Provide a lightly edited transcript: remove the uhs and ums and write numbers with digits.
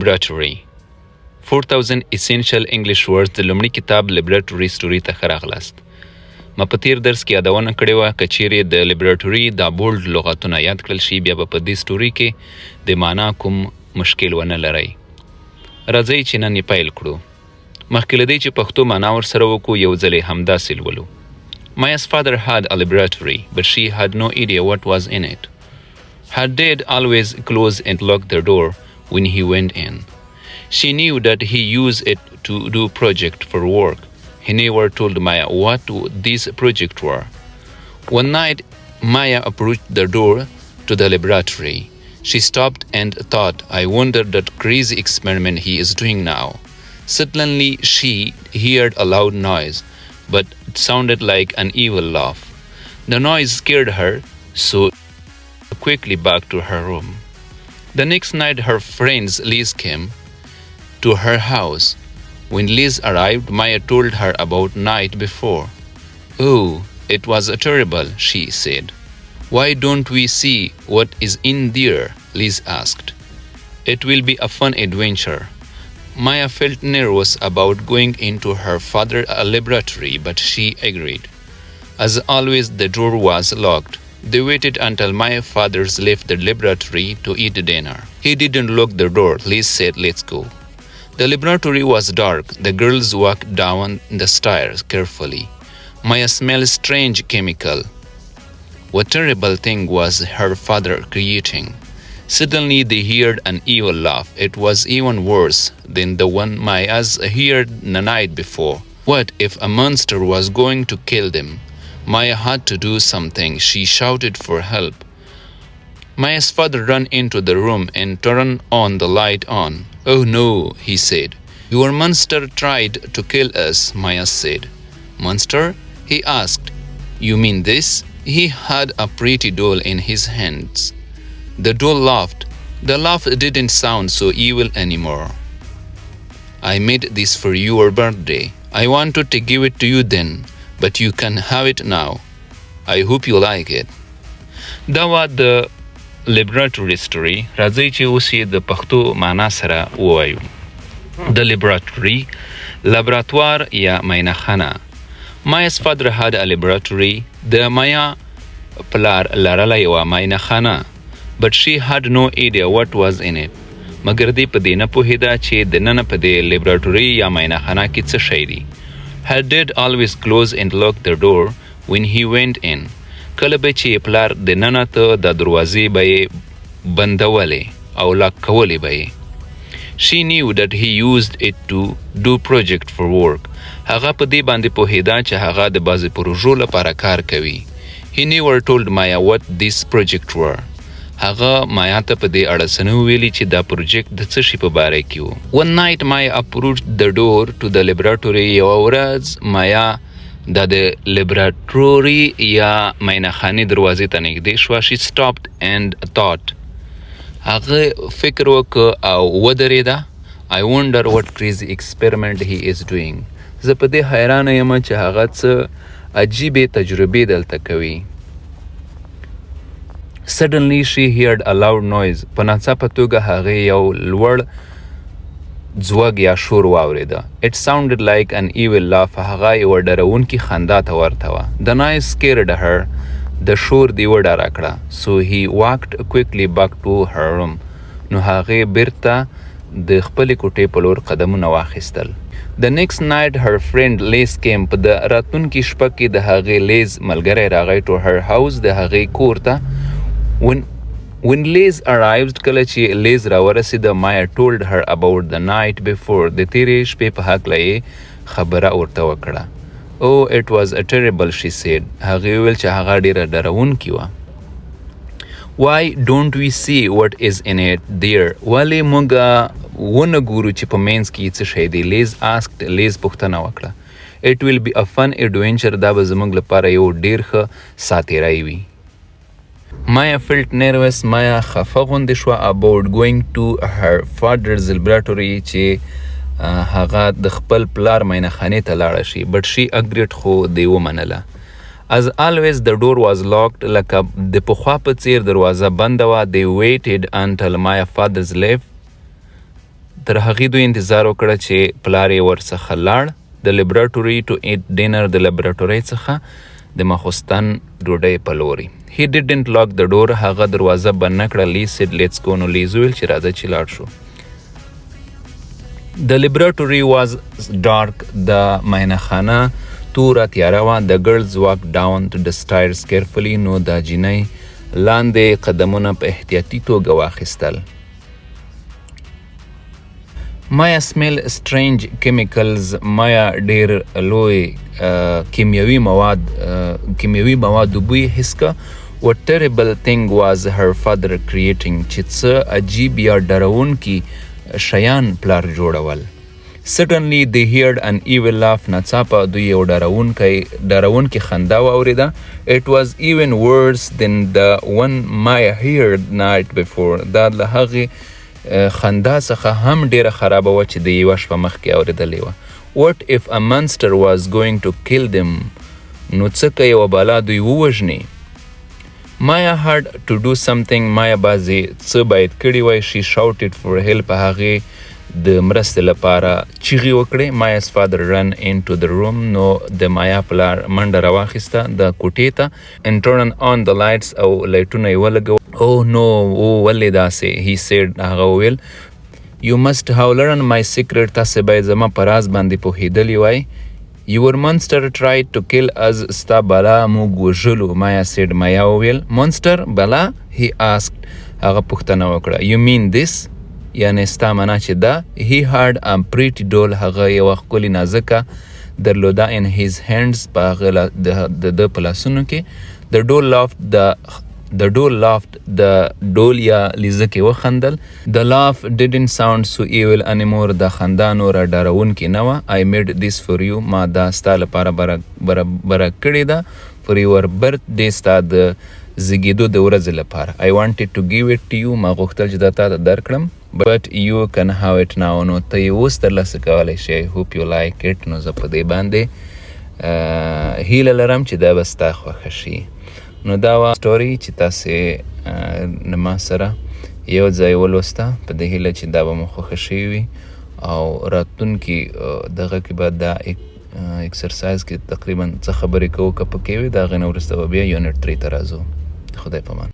لبراټوری 4000 essential English words د لومړي کتاب لبراټوری سټوري ته ښه راغلاست. ما په تیر درس کې یادونه کړې وه که چیرې د لبراټوري دا بولډ لغاتونه یاد کړل شي بیا به په دې سټوري کې د معنا کوم مشکل ونه لرئ. راځئ چې نن یې پیل کړو. مخکې له دې چې پښتو معنا ورسره وکړو یو ځل یې همداسې لولو. Maya's father had a laboratory, but she had no idea what was in it. Her dad always closed and locked the door when he went in. She knew that he used it to do project for work. He never told Maya what these projects were. One night, Maya approached the door to the laboratory. She stopped and thought, I wonder that crazy experiment he is doing now. Suddenly, she heard a loud noise, but it sounded like an evil laugh. The noise scared her, so quickly back to her room. The next night, her friends Liz came to her house. When Liz arrived, Maya told her about night before. Oh, it was terrible, she said. Why don't we see what is in there? Liz asked. It will be a fun adventure. Maya felt nervous about going into her father's laboratory, but she agreed. As always, the door was locked. They waited until Maya's father left the laboratory to eat dinner. He didn't lock the door. Liz said, let's go. The laboratory was dark. The girls walked down the stairs carefully. Maya smelled strange chemical. What terrible thing was her father creating? Suddenly they heard an evil laugh. It was even worse than the one Maya's heard the night before. What if a monster was going to kill them? Maya had to do something. She shouted for help. Maya's father ran into the room and turned on the light on. Oh no, he said. Your monster tried to kill us, Maya said. Monster? He asked. You mean this? He had a pretty doll in his hands. The doll laughed. The laugh didn't sound so evil anymore. I made this for your birthday. I wanted to give it to you then, but you can have it now. I hope you like it. دا وا د لبراټوري سټوري. راځئ چې اوس یې د پښتو معنا سره ووایو. د لبراټوري لابراتوار یا ماینخانه. Maya's father had a laboratory. د مایا پلار لرله یوه ماینخانه. But she had no idea what was in it. مګر دې په دې نه پوهېده چې دننه په دې لبراټوري یا ماینخانه کې څه شی دي. Her dad always closed and locked the door when he went in. کله به چې پلار دننه ته د دروازې به یې بندولې او لاک کولې به یې. She knew that he used it to do project for work. هغه په دې باندې پوهېده چې هغه د بعضې پروژو لپاره کار کوي. He never told Maya what these projects were. هغه مایا ته په دې اړه څه نه ویلي چې دا پروجیکټ د څه شي په باره کې و. One night Maya approached the door to the laboratory. یوه ورځ مایا د لبراټوري یا ماینخانې دروازې ته نږدې شوه. She stopped and thought. هغه فکر وکړ او ودرېده. I wonder what crazy experiment he is doing. زه په دې حیرانه یم چې هغه څه عجیبې تجربې دلته کوي. Suddenly she heard a loud noise. په ناڅاپه توګه هغې یو لوړ ځوږ یا شور واورېده. It sounded like an evil laugh. هغه یوه ډرونکې خندا ته ورته وه. The noise scared her. د شور دې وډاره کړه. So he walked quickly back to her room. نو هغې بیرته د خپلې کوټې په لور قدمونه واخیستل. The next night her friend Liz came. په د راتلونکي شپه کې د هغې لیز ملګری راغی to her house د هغې کور ته. When Liz arrived, کله چې لیز راورسېده, Maya told her about the night before. د تیرې شپې په هکله یې خبره ورته وکړه. Oh, it was terrible, she said. هغې وویل چې هغه ډېره ډرونکې وه. Why don't we see what is in it there? ولې موږ ونه ګورو چې په منځ کې څه شی دی. Liz asked. Liz پوښتنه وکړه. It will be a fun adventure. دا به زموږ لپاره یو ډېر ښه ساتیری وي. Maya felt nervous. Maya خفه غوندې شوه about going to her father's laboratory چې هغه د خپل پلار ماینخانې ته لاړه شي. But she agreed. خو دې ومنله. As always the door was locked. لکه د پخوا په څیر دروازه بنده وه. They waited until Maya's father left تر هغې دوی انتظار وکړه چې پلار یې ورڅخه لاړ د لبراټوري ټو ایټ ډینر د لبراټورۍ څخه د ماخوستن ډوډۍ په لوري. هی ډیډنټ لاک د ډور، هغه دروازه بند نه کړه. لی سیډ لیټس گو، نو لیز وویل چې راځه چې لاړ شو. د لبراټوري واز ډارک، د معاینه توره تیاره وه. د ګرلز واک ډاون ټو د سټایرز کیرفلي، نو د جینۍ لاندې قدمونه په احتیاطي توګه واخیستل. مایا سمیل سټرینج کیمیکلز، مایا ډیر لوی کیمیاوي مواد بوی حس که. what terrible thing was her father creating، چې څه عجیب یا ډرونکي شیان پلار جوړول. suddenly they heard an evil laugh، ناڅاپه دوی یو ډرونکي خندا واورېده. it was even worse than the one Maya heard night before، دا له هغې خندا څخه هم ډیره خرابه وه چې د یوه شپه مخکې اورېدلې وه. what if a monster was going to kill them، نو څه که یوه بلا دوی ووژني. Maya had to do something، مایا بعضې څه باید کړي وای. she shouted for help، هغې د مرستې لپاره چیغې وکړې. Maya's father ran into the room، نو د مایا پلار منډه راواخیسته د کوټې ته. and turned on the lights، او لایټونه یې ولګول. oh no، ولې داسې؟ he said، هغه وویل. you must have learned my secret، تاسې باید زما په راز باندې پوهېدلی وای. your monster tried to kill us، ستا بلا موږ وژلو. مایا said، مایا وویل. monster، بلا؟ he asked، هغه پوښتنه وکړه. you mean this، یعنی ستا معنا چې دا. he had a pretty doll، هغه یوه ښکلې نازکه درلوده. in his hands، په هغه د ده په لاسونو کې. the doll laughed، د ډول یا لیزکې وخندل. the laugh didn't sound so evil anymore، د خندا نوره ډارونکې نه وه. I made this for you، ما دا ستا لپاره بره کړې ده. for your birthday، ستا د زیږېدو د ورځې لپاره. I wanted to give it to you، ما غوښتل چې دا تا ته درکړم. but you can have it now، نو ته یې اوس ترلاسه کولی شې. I hope you like it، نو زه په دې باندې هیله لرم چې دا به ستا خوښه شي. نو دا وه سټوري چې تاسې ما سره یو ځای ولوسته، په دې هیله چې دا به مو خوښه شوي وي. او راتلونکي دغه کې به دا اکسرسایز کې تقریبا څه خبرې کوو که پکې وي، د هغې نه وروسته به بیا یونټ 3 ته راځو. خدای په امان.